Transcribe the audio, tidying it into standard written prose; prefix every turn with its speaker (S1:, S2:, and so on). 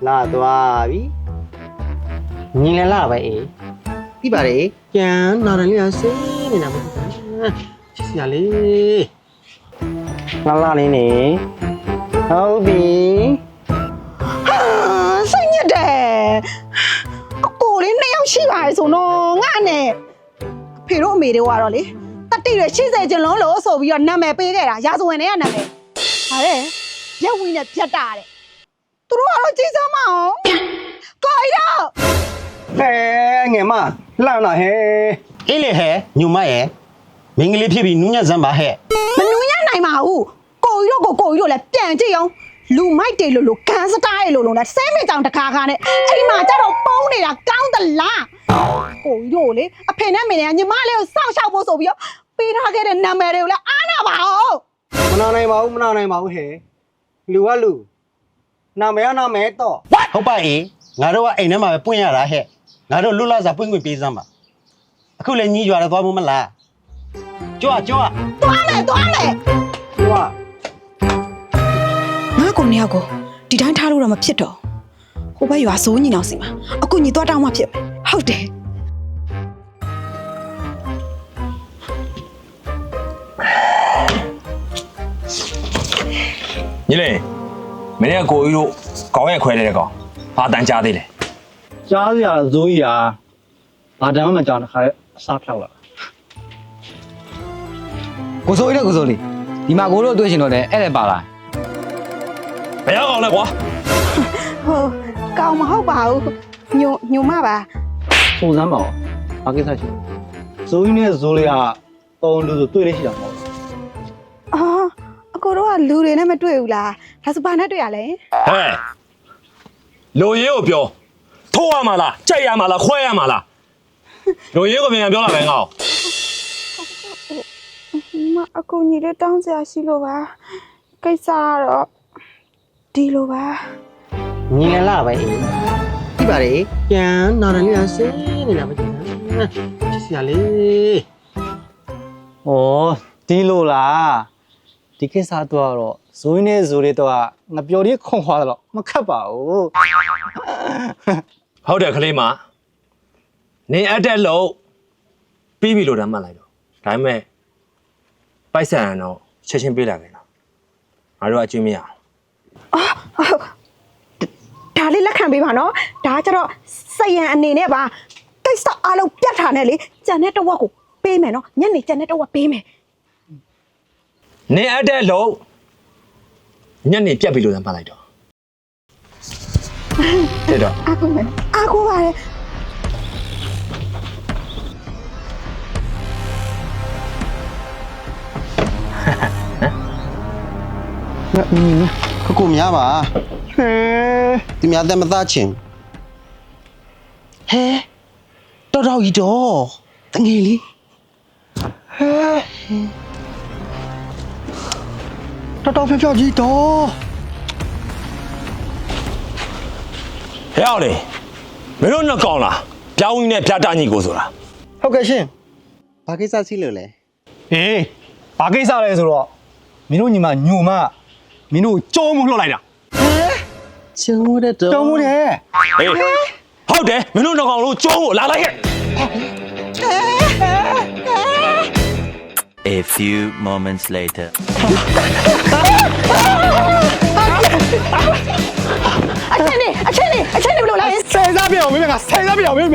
S1: လာသွားပြီညီလည်းလာပဲအေးပြီးပါလေကျန်နာရလေးကစိနေတာမဟုတ်ဘူးချစ်စရာလေးလာလေးနေဟုတ်ပြီ
S2: ဟာစိတ်ညစ်တယ်အကိုလေး2ယောက်ရှိပါလေဆိုတော့ငါနဲ့အဖေတို့အမေတို့ကတော့လေတတိရ80ကျင်လုံးလို့ဆိုပြီးတော့နာမည်ပေးခဲ့တာရာဇဝင်တွေကနာမည်ဟာတဲ့ရက်ဝင်းနဲ့ပြတ်တာတဲ့သူတို့ကတော့ကြည်စမ်းမအောင်ကိုရီတော့
S1: ဟဲငယ်မလှမ်းလာဟဲအေးလေဟဲညူမရဲ့မင်းကလေးဖြစ်ပြီးနူးညံ့စမ်းပါဟဲ
S2: မနူးညံ့နိုင်ပါဘူးကိုရီတို့လည်းပြန်ကြည့်အောင်လူမိုက်တယ်လို့ကန်စတားရလို့လဲဆဲမေကြောင်တခါခါနဲ့အိမ်မှာကြတော့ပုံးနေတာကောင်းသလားကိုရီတို့လေအဖေနဲ့မေနဲ့ညီမလေးကိုစောင့်ရှောက်ဖို့ဆိုပြီးတော့ပေးထားခဲ့တဲ့နာမည်တွေကိုလည်းအားနာပါအောင်
S1: မနာနိုင်ပါဘူးဟဲလူကလူနာမည်တော့ဟုတ်ပါအေးငါတို့ကအိမ်ထဲမှာပဲပွင့်ရတာဟဲ့ငါတို့လွတ်လပ်စွာပွင့်ခွင့်ပေးစမ်းပါအခုလည်းညီးရွာတော့သွားဖို့မလားကြွား
S2: သွားမယ်
S1: ကြွား
S2: ငါကိုနေရောက်ကိုဒီတိုင်းထားလို့တော့မဖြစ်တော့ဟိုဘက်ရွာစိုးညီအောင်စီမှာအခုညီသွားတောင်းမှဖြစ်မယ်ဟုတ်တယ်
S3: ညီလေးမင်းကကိုကြီးတို့ခေါင်းရက်ခွဲတဲ့ကောင်ဘာတန်ကြားသေးလဲ
S1: ကြားစရာဇိုးကြီးဟာဘာတမ်းမှမကြောင်တစ်ခါအစားဖြောက်လာ
S4: ကိုစိုးလေးဒီမှာကိုတို့တွေ့ရှင်တော့တယ်အဲ့ဒါပါလား
S3: ဘယ်ရောက်အောင်လဲကွာ
S2: ဟိုကောင်မဟုတ်ပါဘူးညိုမပါ
S1: စုံစမ်းပါဦးဘာကိစ္စရှိဇိုးကြီးနဲ့ဇိုးလေးကတော်လူဆိုတွေ့လေးရှိတာမဟုတ်
S2: အော်အကိုတို့ကလူတွေနဲ့မတွေ့ဘူးလားဒါဆိုဘာနဲ့တွေ့ရလဲ
S3: ဟဲ့လိုရင်းကိုပြောထိုးရမှာလားကြိုက်ရမှာလားခွဲရမှာလားလိုရင်းကိုပြန်ပြောလာပဲငါ့
S2: မအကူညီလေးတောင်းစရာရှိလို့ပါကိစ္စကတော့ဒီလိုပါ
S1: ညီလည်းလာပဲပြီးပါလေကျန်နာရလေးကစိနေတာမဟုတ်ဘူးချစ်စရာလေးဩဒီလိုလားဒီကိစ္စတော့ဇိုးနဲ့ဇိုးလေးတော့ငါပြောလေးခွန်ခွာတယ်လို့မခတ်ပါဘူး
S3: ဟုတ်တယ်ခလေးမနင်အတက်လို့ပြီးပြီလို့တမ်းမှတ်လိုက်တော့ဒါပေမဲ့ပိုက်ဆံတော့ချက်ချင်းပေးလာခဲ့တော့ငါတို့အကျွေးမရအောင်
S2: ဒါလေးလက်ခံပေးပါနော်ဒါကျတော့စရန်အနေနဲ့ပါကိစ္စအားလုံးပြတ်ထားနဲ့လေကြံတဲ့တဝက်ကိုပေးမယ်နော်ညနေကြံတဲ့တဝက်ပေးမယ်
S3: နင်အတက်လို့ညနေပြတ်ပြီလို့တမ်းမှတ်လိုက်တော့တဲ့တော့
S2: အားကိုပါလေ
S1: ကိုများပါဟဲဒီများတဲ့မသားချင်းဟဲတော်ကြီးတော့တငယ်လေးဟဲတော်ဖြောက်ကြီးတော့
S3: ဟဲ့အောင်လေမင်းတို့နှစ်ကောင်လားပြောင်းရင်းနဲ့ပြတာညီကိုဆိုတာ
S1: ဟုတ်ကဲ့ရှင်ဘာကိစ္စရှိလို့လဲ
S4: အေးဘာကိစ္စလဲဆိုတော့မင်းတို့ညီမညိုမမင်းတို့ကြုံမှုလှုပ်လိုက်တာ
S1: ကျုံမှုတဲ့တော့
S4: ကြုံမှုတယ်
S3: အေးဟုတ်တယ်မင်းတို့နှစ်ကောင်လုံးကျုံးကိုလာလိုက်ခဲ့
S5: A few moments later
S2: အချင်းနေဘယ်လိုလဲ
S4: ဆယ်စားပြအောင်မင်းကဆယ်စားပြအောင်မင်း